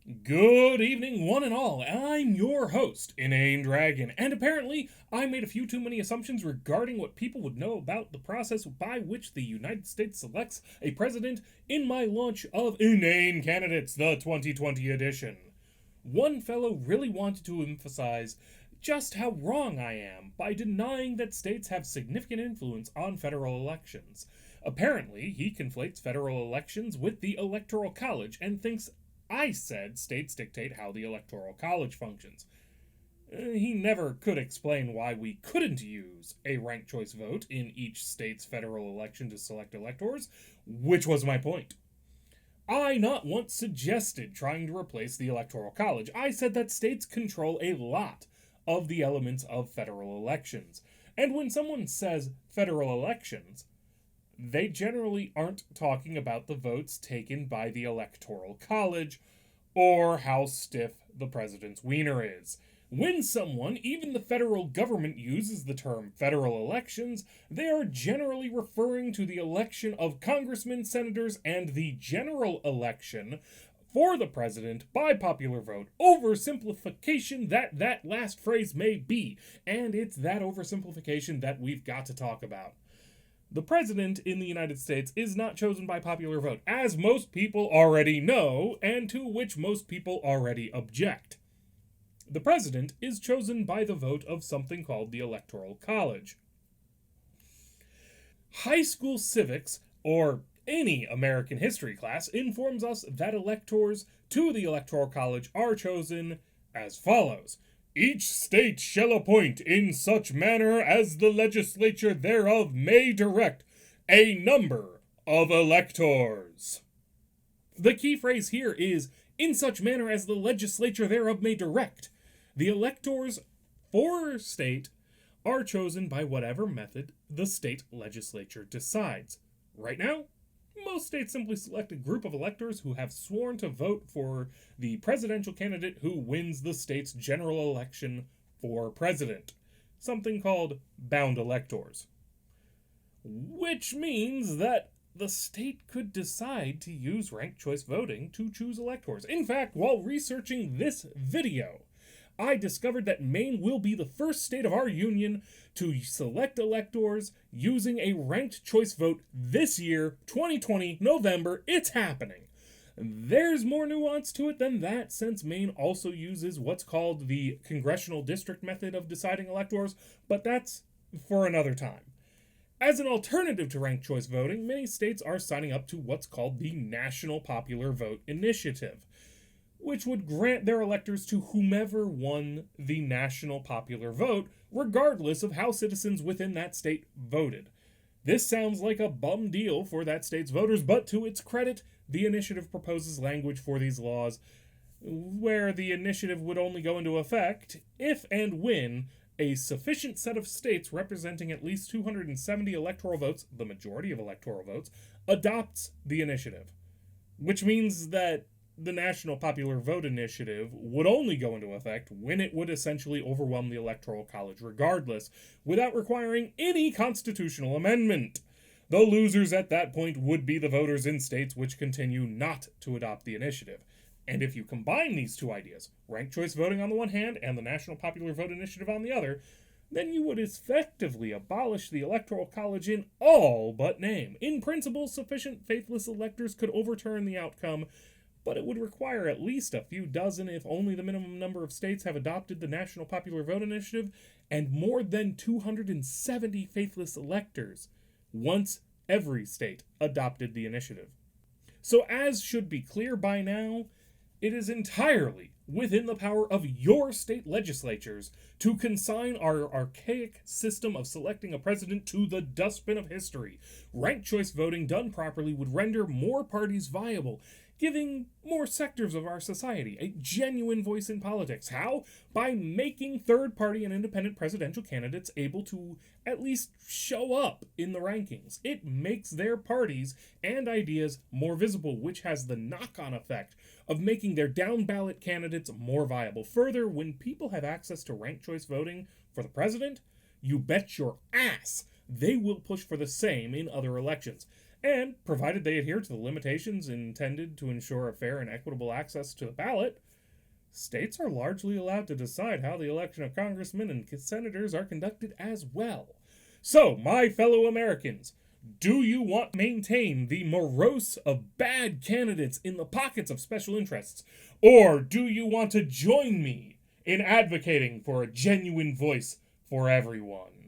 Good evening, one and all. I'm your host, InaneDragon, and apparently I made a few too many assumptions regarding what people would know about the process by which the United States selects a president in my launch of InaneCandidates, the 2020 edition. One fellow really wanted to emphasize just how wrong I am by denying that states have significant influence on federal elections. Apparently, he conflates federal elections with the Electoral College and thinks I said states dictate how the Electoral College functions. He never could explain why we couldn't use a ranked choice vote in each state's federal election to select electors, which was my point. I not once suggested trying to replace the Electoral College. I said that states control a lot of the elements of federal elections. And when someone says federal elections, they generally aren't talking about the votes taken by the Electoral College or how stiff the president's wiener is. When someone, even the federal government, uses the term federal elections, they are generally referring to the election of congressmen, senators, and the general election for the president by popular vote. Oversimplification that last phrase may be, and it's that oversimplification that we've got to talk about. The president in the United States is not chosen by popular vote, as most people already know, and to which most people already object. The president is chosen by the vote of something called the Electoral College. High school civics, or any American history class, informs us that electors to the Electoral College are chosen as follows. Each state shall appoint in such manner as the legislature thereof may direct a number of electors. The key phrase here is in such manner as the legislature thereof may direct. The electors for a state are chosen by whatever method the state legislature decides. Right now, most states simply select a group of electors who have sworn to vote for the presidential candidate who wins the state's general election for president, something called bound electors. Which means that the state could decide to use ranked choice voting to choose electors. In fact, while researching this video, I discovered that Maine will be the first state of our union to select electors using a ranked choice vote this year, 2020, November. It's happening. There's more nuance to it than that, since Maine also uses what's called the congressional district method of deciding electors, but that's for another time. As an alternative to ranked choice voting, many states are signing up to what's called the National Popular Vote Initiative, which would grant their electors to whomever won the national popular vote, regardless of how citizens within that state voted. This sounds like a bum deal for that state's voters, but to its credit, the initiative proposes language for these laws where the initiative would only go into effect if and when a sufficient set of states representing at least 270 electoral votes, the majority of electoral votes, adopts the initiative. Which means that the National Popular Vote Initiative would only go into effect when it would essentially overwhelm the Electoral College regardless, without requiring any constitutional amendment. The losers at that point would be the voters in states which continue not to adopt the initiative. And if you combine these two ideas, ranked choice voting on the one hand and the National Popular Vote Initiative on the other, then you would effectively abolish the Electoral College in all but name. In principle, sufficient faithless electors could overturn the outcome, but it would require at least a few dozen if only the minimum number of states have adopted the National Popular Vote Initiative, and more than 270 faithless electors once every state adopted the initiative. So, as should be clear by now, it is entirely within the power of your state legislatures to consign our archaic system of selecting a president to the dustbin of history. Ranked choice voting done properly would render more parties viable, giving more sectors of our society a genuine voice in politics. How? By making third-party and independent presidential candidates able to at least show up in the rankings. It makes their parties and ideas more visible, which has the knock-on effect of making their down-ballot candidates more viable. Further, when people have access to ranked choice voting for the president, you bet your ass they will push for the same in other elections. And, provided they adhere to the limitations intended to ensure a fair and equitable access to the ballot, states are largely allowed to decide how the election of congressmen and senators are conducted as well. So, my fellow Americans, do you want to maintain the morose of bad candidates in the pockets of special interests, or do you want to join me in advocating for a genuine voice for everyone?